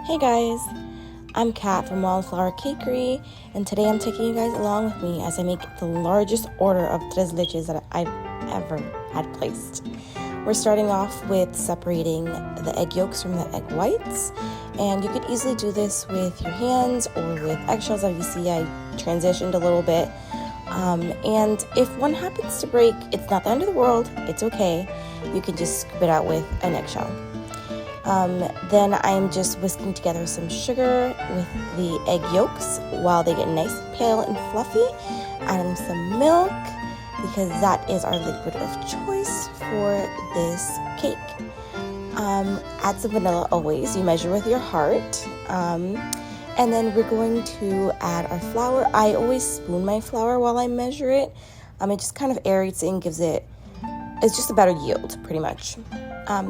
Hey guys, I'm Kat from Wildflower Cakery, and today I'm taking you guys along with me as I make the largest order of tres leches that I've ever had placed. We're starting off with separating the egg yolks from the egg whites, and you could easily do this with your hands or with eggshells. As you see, I transitioned a little bit. And if one happens to break, it's not the end of the world, it's okay. You can just scoop it out with an eggshell. Then I'm just whisking together some sugar with the egg yolks while they get nice and pale and fluffy. Adding some milk because that is our liquid of choice for this cake. Add some vanilla always. You measure with your heart. And then we're going to add our flour. I always spoon my flour while I measure it. It just kind of aerates it and gives it's just a better yield pretty much.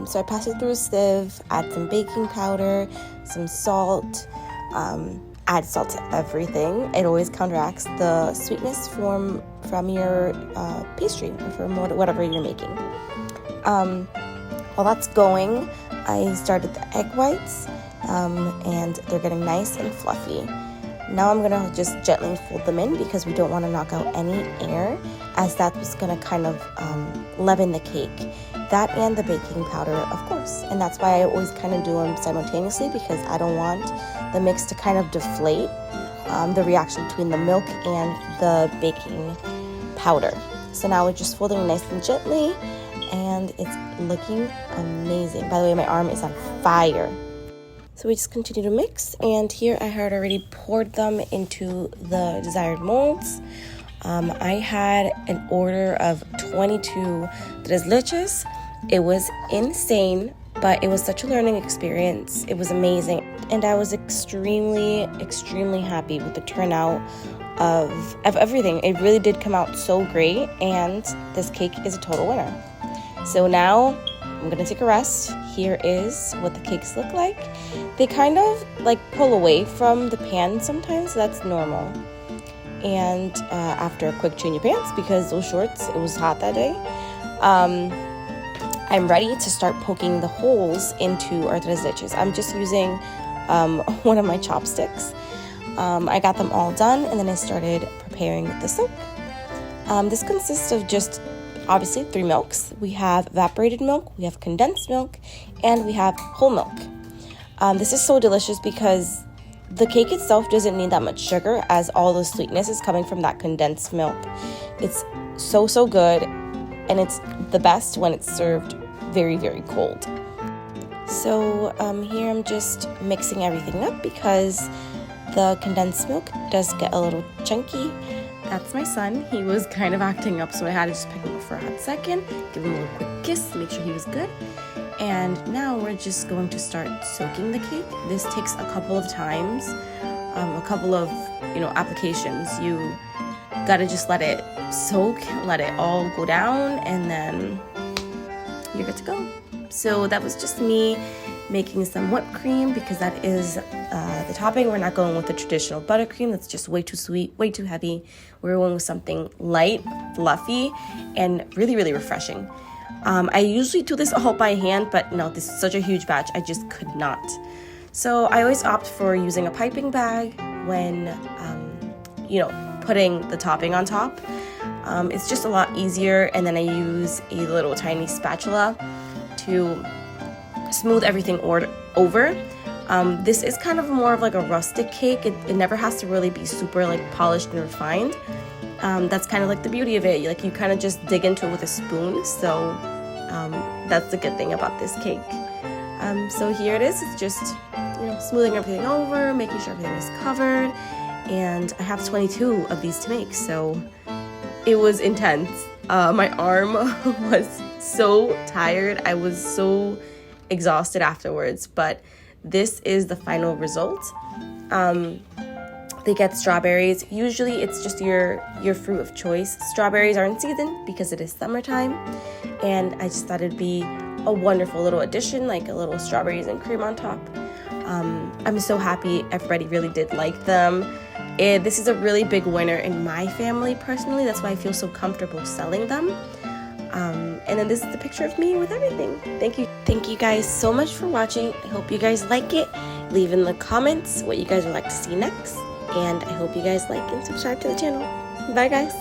So I pass it through a sieve, add some baking powder, some salt, add salt to everything. It always counteracts the sweetness from your pastry or from whatever you're making. While that's going, I started the egg whites, and they're getting nice and fluffy. Now I'm gonna just gently fold them in because we don't want to knock out any air, as that's gonna kind of leaven the cake. That and the baking powder, of course. And that's why I always kind of do them simultaneously, because I don't want the mix to kind of deflate the reaction between the milk and the baking powder. So now we're just folding nice and gently, and it's looking amazing. By the way, my arm is on fire. So we just continue to mix, and here I had already poured them into the desired molds. I had an order of 22 tres leches. It was insane, but it was such a learning experience. It was amazing, and I was extremely, extremely happy with the turnout of everything. It really did come out so great, and this cake is a total winner. So now I'm gonna take a rest. Here is what the cakes look like. They kind of like pull away from the pan sometimes, so that's normal. And after a quick change of pants, because those shorts, it was hot that day, I'm ready to start poking the holes into our tres leches. I'm just using one of my chopsticks. I got them all done, and then I started preparing the soak. This consists of just obviously 3 milks. We have evaporated milk, we have condensed milk, and we have whole milk. This is so delicious because the cake itself doesn't need that much sugar, as all the sweetness is coming from that condensed milk. It's so good, and it's the best when it's served very, very cold. So here I'm just mixing everything up because the condensed milk does get a little chunky. That's my son. He was kind of acting up, so I had to just pick him up for a hot second, give him a little quick kiss, make sure he was good. And now we're just going to start soaking the cake. This takes a couple of times, a couple of, applications. You gotta just let it soak, let it all go down, and then you're good to go. So that was just me making some whipped cream, because that is the topping. We're not going with the traditional buttercream. That's just way too sweet, way too heavy. We're going with something light, fluffy, and really, really refreshing. I usually do this all by hand, but no, this is such a huge batch, I just could not. So I always opt for using a piping bag when, putting the topping on top. It's just a lot easier, and then I use a little tiny spatula to smooth everything over. This is kind of more of like a rustic cake. It never has to really be super like polished and refined. That's kind of like the beauty of it. You kind of just dig into it with a spoon. So that's the good thing about this cake. So here it is. It's just smoothing everything over, making sure everything is covered. And I have 22 of these to make, so it was intense. My arm was so tired. I was so exhausted afterwards, but this is the final result. They get strawberries. Usually it's just your fruit of choice. Strawberries are in season because it is summertime, and I just thought it'd be a wonderful little addition, like a little strawberries and cream on top. I'm so happy everybody really did like them. This is a really big winner in my family personally. That's why I feel so comfortable selling them. And then this is the picture of me with everything. Thank you guys so much for watching. I hope you guys like it. Leave in the comments what you guys would like to see next. And I hope you guys like and subscribe to the channel. Bye guys.